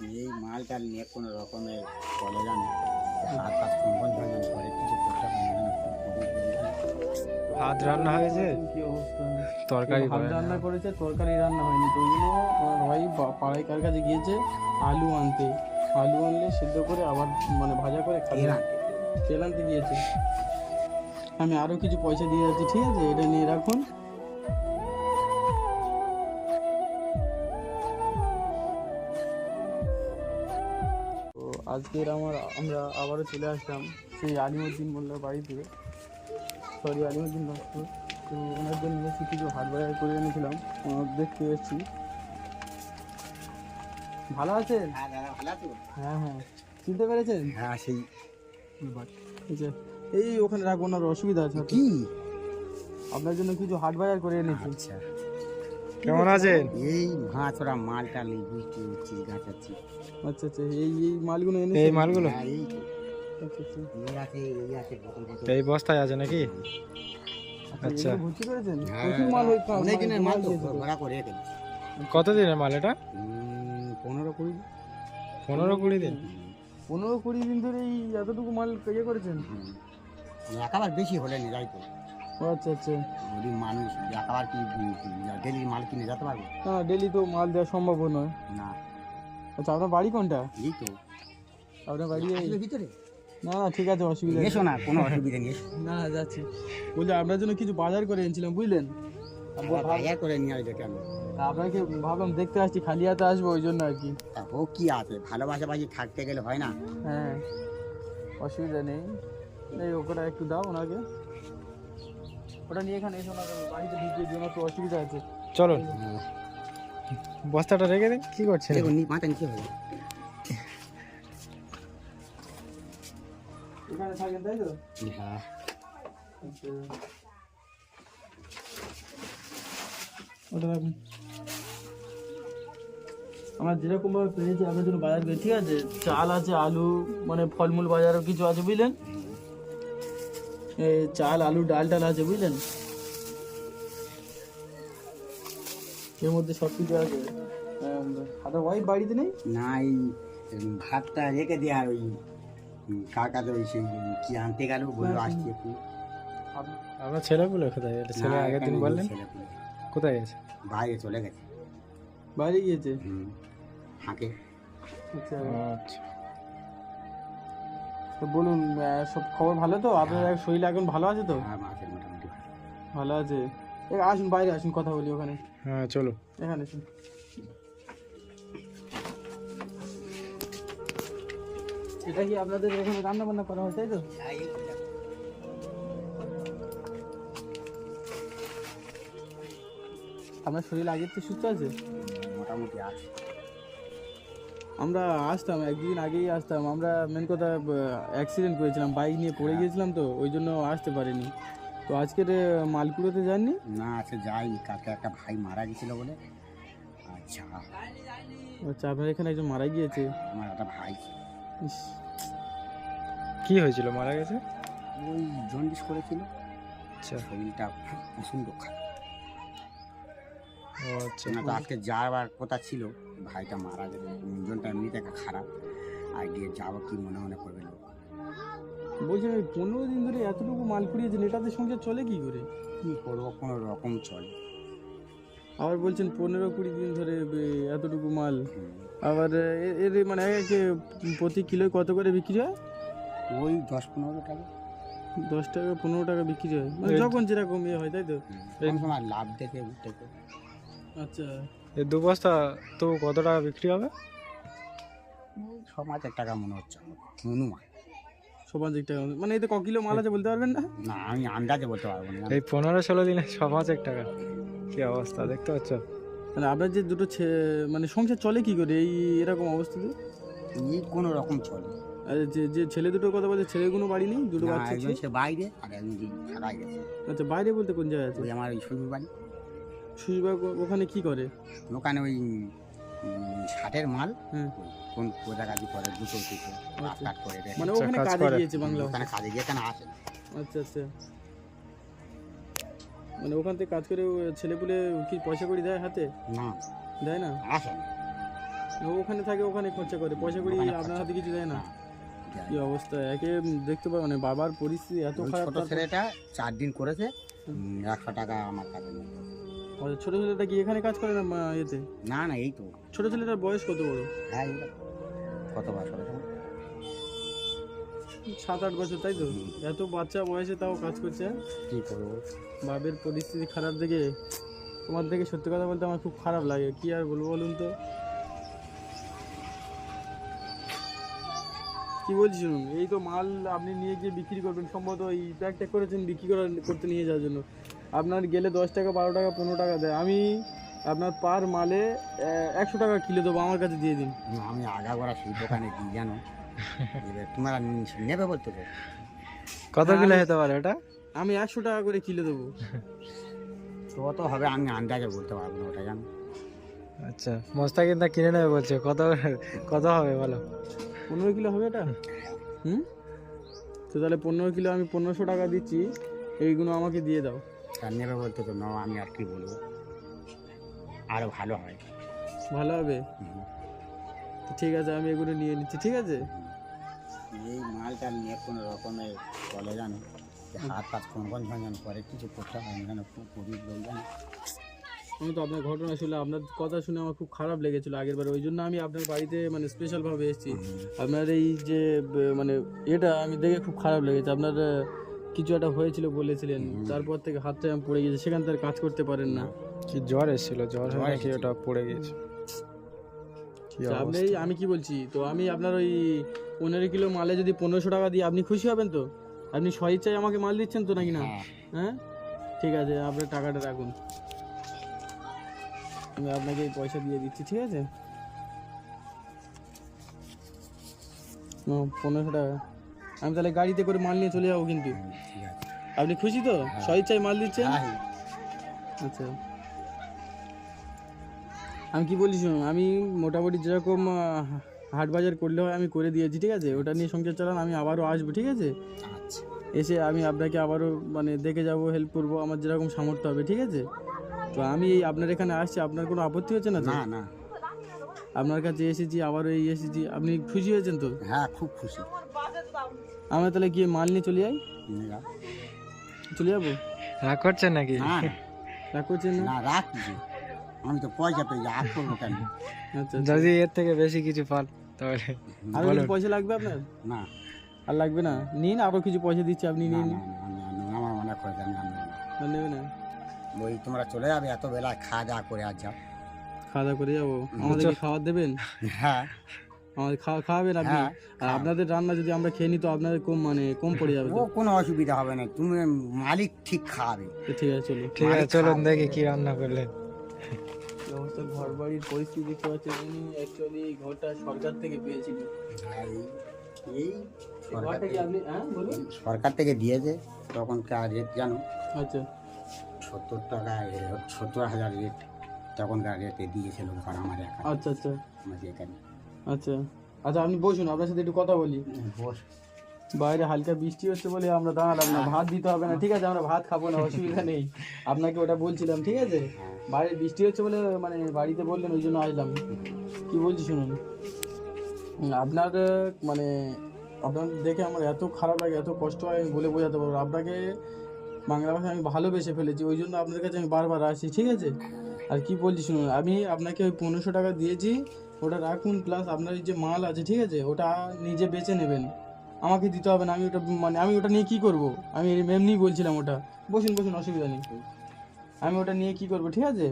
এই মালটা নিয়ে কোনো রকমের চলে যান, হাত পাত কম্পন ঝঞ্ঝন করে কিছু করতে পারে না। ভাত রান্না হয়েছে, কি অবস্থা? তরকারি ভাত রান্না করেছে, তরকারি রান্না হয়নি। তো ওই জন্য আমার ভাই পাড়ায় কার কাছে গিয়েছে আলু আনতে। আলু আনলে সিদ্ধ করে আবার মানে ভাজা করে খাবে। তেল আনতে গিয়েছে। আমি আরও কিছু পয়সা দিয়ে যাচ্ছি, ঠিক আছে? এটা নিয়ে রাখুন। তো আজকের আমরা আবারও চলে আসলাম সেই আলিমুদ্দিন মোল্লার বাড়িতে। সরি, আলিমুদ্দিন নষ্ট। তো ওনার জন্য কিছু হাট বাজার করে এনেছিলাম, দেখতে এসেছি। ভালো আছেন? হ্যাঁ দাদা, ভালো আছো? হ্যাঁ হ্যাঁ, চিনতে পেরেছেন? হ্যাঁ, সেই আচ্ছা, এই ওখানে রাখবো, ওনার অসুবিধা আছে। কি আপনার জন্য কিছু হাট বাজার করে এনেছি। আচ্ছা, কেমন আছেন? এই ভাত ওরা মালটা নেই, বুঝতে হচ্ছে গাছাচ্ছি। আচ্ছা আচ্ছা, এই মালগুলো এনেছি। এই মালগুলো হ্যাঁ, এই তো আচ্ছা আচ্ছা এই আছে, এই আছে বোতল বোতল। এই বস্তায় আছে নাকি? আচ্ছা, এগুলো ভর্তি করেছেন? হ্যাঁ, প্রচুর মাল ওই অনেক দিনের মাল তো, দিয়েছে তো। ভরা করে রেখে কতদিনের মাল এটা? 15-20 15-20 দিন। 15-20 দিন ধরে এই এতটুকু মাল ইয়ে করেছেন? একেবারে বেশি হলে নি যাই তো। ও আচ্ছা আচ্ছা, যদি মানুষ একেবারে কি ডেলি মাল কিনে যেতে পারবে হ্যাঁ ডেলি তো মাল দেওয়া সম্ভব নয়। না। আচ্ছা, আপনার বাড়ি কোনটা? এই তো আপনার বাড়ি এই? আসলে ভিতরে না না, ঠিক আছে, অসুবিধা নেই। এসো না, কোনো অসুবিধা নেই, এসো। না না, যাচ্ছি। বলছি আপনার জন্য কিছু বাজার করে এনেছিলাম, বুঝলেন? বাজার করে নিয়ে আসবে কেন? আপনাকে ভাবলাম দেখতে আসছি, খালি হাতে আসবো, ওই জন্য আর কি। তা হোক, কি আছে, ভালোবাসা বাজি থাকতে গেলে হয় না? হ্যাঁ, অসুবিধা নেই। এই ওটা একটু দাও ওনাকে, ওটা নিয়ে এখানে এসে ওনাকে বাড়িতে ঢুকিয়ে দিও, ওনার তো অসুবিধা আছে। চলুন, বস্তাটা রেখে দিন। কি করছেন? দেখুন, মাথা নিচে হবে। এখানে থাকেন, তাই তো? হ্যাঁ, আচ্ছা, ওটা রাখুন। আমরা যেরকম ভাবে পেয়েছি আপনার জন্য বাজার করে, ঠিক আছে? চাল আছে, আলু, মানে ফলমূল বাজারও কিছু আছে, বুঝলেন? এই চাল, আলু, ডাল টাল আছে, বুঝলেন? এর মধ্যে সব কিছু আছে। আপনার ওয়াইফ বাড়িতে নেই? না, এই ভাতটা রেখে দিয়ে আর ওই কাকাতে ওই সেই কি আনতে গেল, বললো আসছি একটু। আপনার ছেলেগুলো কোথায়? এটা ছেলে না, আগের দিন এখানে বললেন, নেই ছেলেপুলে। কোথায় গেছে? বাইরে চলে গেছে। বাইরে গিয়েছে? হাঁকে। আচ্ছা, আচ্ছা, তো বলুন, সব খবর ভালো তো? আপনার শরীর এখন ভালো আছে তো? আর মাছের মোটামুটি ভালো। ভালো আছে। আসুন, বাইরে আসুন, কথা বলি ওখানে। হ্যাঁ চলো। এখানে আসুন। এটা কি আপনাদের এখানে রান্না বান্না করা হয়, তাই তো? আপনার শরীর আগের থেকে সুস্থ আছে? মোটামুটি আছে। আমরা আসতাম, একদিন আগেই আসতাম। আমরা মেন কথা অ্যাক্সিডেন্ট করেছিলাম, বাইক নিয়ে পড়ে গিয়েছিলাম, তো ওই জন্য আসতে পারিনি। তো আজকের মালকুড়োতে যাননি? না, আছে যাই, কাকে একটা ভাই মারা গেছিল বলে। আচ্ছা, আচ্ছা, আপনার এখানে একজন মারা গিয়েছে? আমার একটা ভাই ইস, কি হয়েছিল? মারা গেছে? ওই জন্ডিস করেছিল, আচ্ছা, শরীরটা প্রচণ্ড খারাপ। ও আচ্ছা। না তো আজকে যাওয়ার কথা ছিল, ভাইটা মারা গেছে। মনটা এমনিতে খারাপ, আর গিয়ে যাবো কি মনে মনে করবে লোক। বলছেন ওই 15 দিন ধরে এতটুকু মাল কুড়িয়েছেন, এটাতে সংসার চলে কি করে? কি করবো, কোনো রকম চলে। আবার বলছেন 15-20 দিন ধরে এতটুকু মাল। আবার এর মানে প্রতি কিলো কত করে বিক্রি হয়? ওই 10-15 টাকা। 10 টাকা 15 টাকা বিক্রি হয়, মানে যখন যেরকম ইয়ে হয়, তাই তো? কোন সময় লাভ দেখে উঠতে। আচ্ছা, এই দু বস্তা তো কত টাকা বিক্রি হবে? 6-5 টাকা মনে হচ্ছে অনুমান। সমান দিক টাকা, মানে এতে ক কিলো মাল আছে বলতে পারবেন না? না, আমি আন্দাজে বলতে পারবো না। এই 15-16 দিনে 5-1 টাকা। কি অবস্থা দেখতে পাচ্ছ? মানে আপনার যে দুটো মানে সংসার চলে কি করে এই এরকম অবস্থাতে? এই কোনো রকম চলে। আর যে ছেলে দুটোর কথা বলছে, ছেলেগুলো বাড়ি নেই? দুটো না, বাচ্চা একজন ছেলে? সে বাইরে, আর একজন ঢাকায় গেছে। আচ্ছা, বাইরে বলতে কোন জায়গায় আছে? ওই আমার ওই শ্বশুর বাড়ি। সুশীবাগ ওখানে কি করে? ওখানে ওই ষাটের মাল, হ্যাঁ, ওই কোন কোথাকাজি করে, দুটো কাট করে দেয়। মানে আচ্ছা, ওখানে কাজ কাজে করে। গিয়েছে বাংলা ওখানে ভাষা। কাজে গিয়ে এখানে আসে না। আচ্ছা আচ্ছা, মানে ওখান থেকে কাজ করে ছেলেপুলে কি পয়সা করে দেয় হাতে? না, দেয় না? আসে না। ও ওখানে থাকে, ওখানে খরচা করে, পয়সা করি ওখানে আপনার খরচা হাতে কিছু দেয় না? যায়। কি অবস্থা, একে দেখতে পাই মানে বাবার পরিস্থিতি এত ওই খারাপ। ছোট ছেলেটা 4 দিন করেছে, 100 টাকা আমার কাছে নিয়ে গেছে। ছোট ছেলেটা কি এখানে কাজ করে না এতে? না না, এই তো ছোট ছেলেটার বয়স কত বড়? হ্যাঁ এই তো। কত বছর হলো? 7-8 বছর, তাই তো? এত বাচ্চা বয়সে তাও কাজ করছে। কি করবো? বাবের পরিস্থিতি খারাপ দেখে, তোমার দেখে সত্যি কথা বলতে আমার খুব খারাপ লাগে, কি আর বলবো বলুন তো। কি বলছি শুনুন, এই তো মাল আপনি নিয়ে গিয়ে বিক্রি করবেন, সম্ভবত এই ব্যাগ ট্যাগ করেছেন বিক্রি করতে নিয়ে যাওয়ার জন্য। আপনার গেলে 10 টাকা, 12 টাকা, 15 টাকা দেয়। আমি আপনার পার মালে 100 টাকা কিলো দেবো, আমার কাছে দিয়ে দিন। আমি আগাগোড়া সেই দোকানে দিই জানো। এবার তোমরা নেবে বলতে তো। কত কিলো হতে পারে ওটা? আমি 100 টাকা করে কিলো দেবো। কত হবে আমি আন্দাজে বলতে পারবো না ওটা জানো। আচ্ছা, মোস্তাকিম দা কিনে নেবে বলছে, কত কত হবে বলো? 15 কিলো হবে এটা? হুম, তো তাহলে 15 কিলো আমি 1500 টাকা দিচ্ছি, এইগুলো আমাকে দিয়ে দাও। আর নেবে বলতে তো নাও, আমি আর কি বলবো, আরো ভালো হয়। ভালো হবে? হুম। তো ঠিক আছে, আমি এগুলো নিয়ে নিচ্ছি, ঠিক আছে? এই মালটা নিয়ে কোনো রকমের বলে জানো যে হাত পাত কোন ঝঞ্ঝন করে, কিছু করতে হয় না জানো, খুব গরিব লোক জানো। আমি তো আপনার ঘটনা শুনে, আপনার কথা শুনে আমার খুব খারাপ লেগেছিলো আগের বার, ওই জন্য আমি আপনার বাড়িতে মানে স্পেশালভাবে এসেছি। আপনার এই যে মানে এটা আমি দেখে খুব খারাপ লেগেছে। আপনার কিছু একটা হয়েছিল বলেছিলেন, তারপর থেকে হাতটা আমি পড়ে গেছে, সেখান থেকে কাজ করতে পারেন না। কি জ্বর এসেছিল? জ্বর হয়ে নাকি ওটা পড়ে গেছে? কি তা আপনি, অবস্থা? আমি কি বলছি, তো আমি আপনার ওই 15 কিলো মালে যদি 1500 টাকা দিই, আপনি খুশি হবেন তো? আপনি স্বেচ্ছায় আমাকে মাল দিচ্ছেন তো নাকি না? হ্যাঁ। হ্যাঁ, ঠিক আছে, আপনার টাকাটা রাখুন, আমি আপনাকে এই পয়সা দিয়ে দিচ্ছি, ঠিক আছে? 1500 টাকা। আমি তাহলে গাড়িতে করে মাল নিয়ে চলে যাবো কিন্তু। ঠিক আছে। আপনি খুশি তো? স্বেচ্ছায় মাল দিচ্ছেন? হ্যাঁ, আচ্ছা, আমি কি বলছি শুনুন, আমি মোটামুটি যেরকম হাট বাজার করলে হয় আমি করে দিয়েছি, ঠিক আছে? ওটা নিয়ে সংসার চালান, আমি আবারও আসবো, ঠিক আছে? আচ্ছা। এসে আমি আপনাকে আবারও মানে দেখে যাব, হেল্প করবো, আমার যেরকম সামর্থ্য হবে, ঠিক আছে? তো আমি আপনার এখানে আসছি, আপনার কোনো আপত্তি হচ্ছে না তো? না না, আপনার কাছে এসেছি, আবারও এই এসেছি, আপনি খুশি হয়েছেন তো? হ্যাঁ খুব খুশি। আমরা তাহলে গিয়ে মাল নিয়ে চলে যাই, নিয়ে যাও। চলে যাবো? রাগ করছেন নাকি? না রাগ করছেন না? না, রাখ কিছু, আমি তো পয়সা পেয়ে রাগ করবো কেন? আচ্ছা, যদি এর থেকে বেশি কিছু পান তাহলে আরো কিছু পয়সা লাগবে আপনার? না আর লাগবে না, নিন, আরো কিছু পয়সা দিচ্ছি, আপনি না নিন। না, আমার মনে করে আমি আনবো না। আর নেবে না? ওই তোমরা চলে যাবে এত বেলা, খাওয়া দাওয়া করে আর যাও। খাওয়া দাওয়া করে যাবো? আমাদেরকে খাবার দেবেন? হ্যাঁ আমাদের খাওয়াবেন আপনি? হ্যাঁ, আর আপনাদের রান্না যদি আমরা খেয়ে নিই তো আপনাদের কম মানে কম পড়ে যাবে ও তো? কোনো অসুবিধা হবে না, তুমি মালিক ঠিক খাওয়াবে। তো ঠিক আছে, চলো। ঠিক আছে, চলুন দেখি কি রান্না করলেন। এই অবস্থা, ঘর বাড়ির পরিস্থিতি দেখতে পাচ্ছেন, উনি অ্যাকচুয়ালি এই ঘরটা সরকার থেকে পেয়েছিলেন। এই এই ঘরটা কি আপনি, হ্যাঁ বলুন? সরকার থেকে দিয়েছে, তখনকার রেট জানো, আচ্ছা 70 টাকা, 70,000 রেট, তখনকার রেটে দিয়েছিল ঘর আমার একা, আচ্ছা আচ্ছা আমাদের এখানে। আচ্ছা আচ্ছা, আপনি বসুন, আপনার সাথে একটু কথা বলি। বস। বাইরে হালকা বৃষ্টি হচ্ছে বলে আমরা দাঁড়ালাম না, ভাত দিতে হবে না, ঠিক আছে? আমরা ভাত খাবো না, অসুবিধা নেই, আপনাকে ওটা বলছিলাম, ঠিক আছে? বাইরে বৃষ্টি হচ্ছে বলে মানে বাড়িতে বললেন, ওই জন্য আসলাম। কি বলছি শুনুন, আপনার মানে আপনার দেখে আমার এত খারাপ লাগে, এত কষ্ট হয়, আমি বলে বোঝাতে পারবো না। আপনাকে বাংলা ভাষায় আমি ভালোবেসে ফেলেছি, ওই জন্য আপনার কাছে আমি বারবার আসি, ঠিক আছে? আর কি বলছি শুনুন, আমি আপনাকে ওই 1500 টাকা দিয়েছি, ওটা রাখুন, প্লাস আপনার এই যে মাল আছে, ঠিক আছে, ওটা নিজে বেচে নেবেন, আমাকে দিতে হবে না। আমি ওটা মানে আমি ওটা নিয়ে কি করব? আমি এমনি বলছিলাম ওটা। বসুন বসুন, অসুবিধা নেই, আমি ওটা নিয়ে কি করব, ঠিক আছে?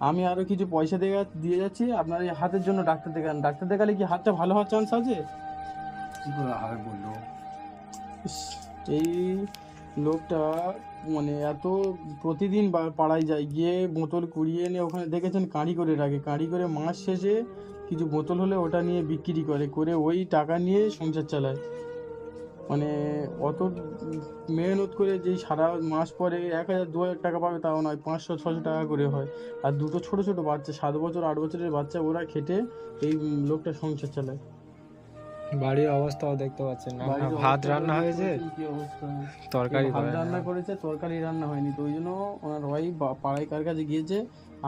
আমি আরও কিছু পয়সা দিয়ে যাচ্ছি, আপনার এই হাতের জন্য ডাক্তার দেখান। ডাক্তার দেখালে কি হাতটা ভালো হওয়ার চান্স আছে? কি করে হবে বললো? ইস, এই লোকটা মানে এত প্রতিদিন পাড়ায় যায়, গিয়ে বোতল কুড়িয়ে এনে ওখানে দেখেছেন কাঁড়ি করে রাখে, কাঁড়ি করে মাস শেষে কিছু বোতল হলে ওটা নিয়ে বিক্রি করে ওই টাকা নিয়ে সংসার চালায়। মানে অত মেহনত করে যেই সারা মাস পরে 1000-2000 টাকা পাবে তাও নয়, 500-600 টাকা করে হয়। আর দুটো ছোট ছোট বাচ্চা, 7 বছর 8 বছরের বাচ্চা, ওরা খেটে এই লোকটা সংসার চালায়। বাড়ির অবস্থাও দেখতে পাচ্ছেন না, বাড়ির ভাত অবস্থা রান্না দেখতে হয়েছে, পাচ্ছেন কি অবস্থা। তরকারি ভাত করে রান্না করেছে, তরকারি রান্না হয়নি, তো ওই জন্য ওনার ওয়াইফ পাড়ায় কার কাছে গিয়েছে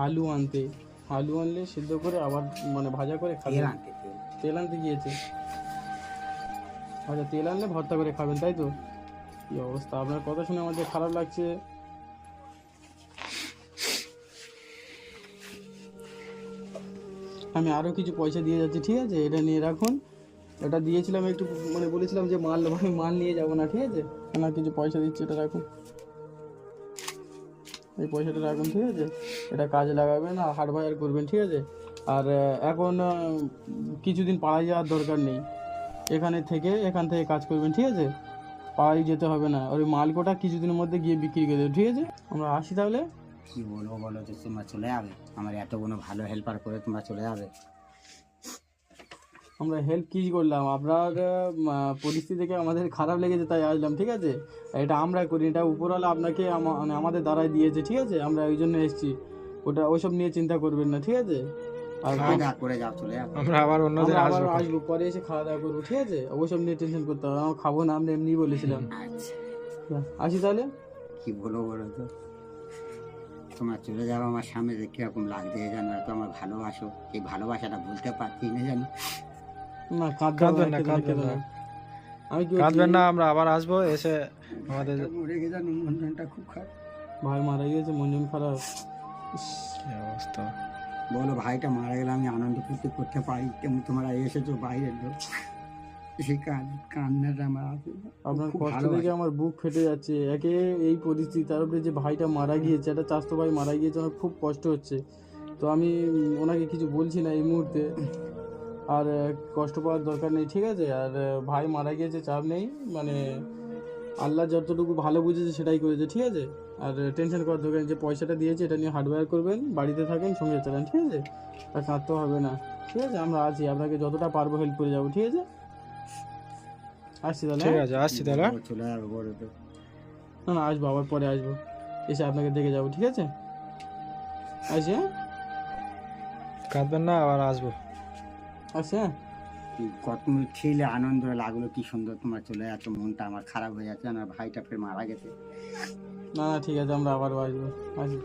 আলু আনতে। আলু আনলে সিদ্ধ করে আবার মানে ভাজা করে তেল খাবেন। আনতে তেল। তেল আনতে গিয়েছে। আচ্ছা, তেল আনলে ভর্তা করে খাবেন, তাই তো? কি অবস্থা, আপনার কথা শুনে আমাদের খারাপ লাগছে। আমি আরও কিছু পয়সা দিয়ে যাচ্ছি, ঠিক আছে? এটা নিয়ে রাখুন। এটা দিয়েছিলাম একটু, মানে বলেছিলাম যে মাল নেবো, আমি মাল নিয়ে যাবো না, ঠিক আছে? না, কিছু পয়সা দিচ্ছি, এটা রাখুন। এই পয়সাটা রাখুন, ঠিক আছে? এটা কাজে লাগাবেন আর হাট বাজার করবেন, ঠিক আছে? আর এখন কিছুদিন পাড়ায় যাওয়ার দরকার নেই, এখান থেকে কাজ করবেন, ঠিক আছে? পাড়ায় যেতে হবে না, ওই মাল কোটা কিছুদিনের মধ্যে গিয়ে বিক্রি করে দেবে, ঠিক আছে? আমরা আসি তাহলে। কি বলবো বলো তো, তোমরা চলে যাবে? আমার এত কোনো ভালো হেল্পার করে তোমরা চলে যাবে? আমরা হেল্প কী করলাম? আপনার পরিস্থিতি দেখে আমাদের খারাপ লেগেছে, তাই আসলাম, ঠিক আছে? এটা আমরা করি, এটা উপরওয়ালা আপনাকে মানে আমাদের দ্বারাই দিয়েছে, ঠিক আছে? আমরা ওই জন্য এসেছি, ওইসব নিয়ে চিন্তা করবেন না, ঠিক আছে? আর খাওয়া দাওয়া করে যাও, চলে যাবে। আমরা আবার অন্যদিন আমরা আবার আসবো। আসবো, পরে এসে খাওয়া দাওয়া করবো, ঠিক আছে? ওইসব নিয়ে টেনশন করতে হবে, আমরা খাবো না, আমরা এমনি বলেছিলাম। আচ্ছা, আসি তাহলে। কি বলবো বলো তো, তোমরা চলে যাবো আমার সামনে যে কিরকম লাগছে জানো, এত আমার ভালোবাসো, এই ভালোবাসাটা ভুলতে পারছি না জানো। না, কাঁদবেন না, কাঁদবেন না, আমি কি কাঁদবেন না, আমরা আবার আসবো, এসে আমাদের মরে গেছে জানো, মনটা খুব খারাপ। ভাই মারা গিয়েছে, মন জন খারাপ। ইস, কি অবস্থা। বলো, ভাইটা মারা গেলে আমি আনন্দ ফুর্তি করতে পারি, তেমন তোমরা এসেছো বাইরের লোক, সেই কান্নাটা আমার আছে। আপনার খুব কষ্ট ভালোবাসি। দেখে আমার বুক ফেটে যাচ্ছে। একে এই পরিস্থিতি, তার উপরে যে ভাইটা মারা গিয়েছে, একটা চাচাতো ভাই মারা গিয়েছে, আমার খুব কষ্ট হচ্ছে। তো আমি ওনাকে কিছু বলছি না এই মুহূর্তে, আর কষ্ট পাওয়ার দরকার নেই, ঠিক আছে? আর ভাই মারা গিয়েছে, চাপ নেই, মানে আল্লাহ যতটুকু ভালো বুঝেছে সেটাই করেছে, ঠিক আছে? আর টেনশন করার দরকার নেই, যে পয়সাটা দিয়েছে এটা নিয়ে হার্ডওয়্যার করবেন, বাড়িতে থাকেন, সঙ্গে চালান, ঠিক আছে? আর কাঁদতে হবে না, ঠিক আছে? আমরা আছি, আপনাকে যতটা পারবো হেল্প করে যাবো, ঠিক আছে? আসছি তাহলে, ঠিক হ্যাঁ? আছে, আসছি তাহলে। ও চলে যাবে বলো তো। না না, আসবো, আবার পরে আসবো, এসে আপনাকে দেখে যাবো, ঠিক আছে? আসি, হ্যাঁ? কাঁদবেন না, আবার আসবো। আসি, হ্যাঁ? কত ছিলে আনন্দ লাগলো, কি সুন্দর তোমরা চলে যাচ্ছ, মনটা আমার খারাপ হয়ে যাচ্ছে, আমার ভাইটা ফের মারা গেছে। না না, ঠিক আছে, আমরা আবারও আসবো, আসি।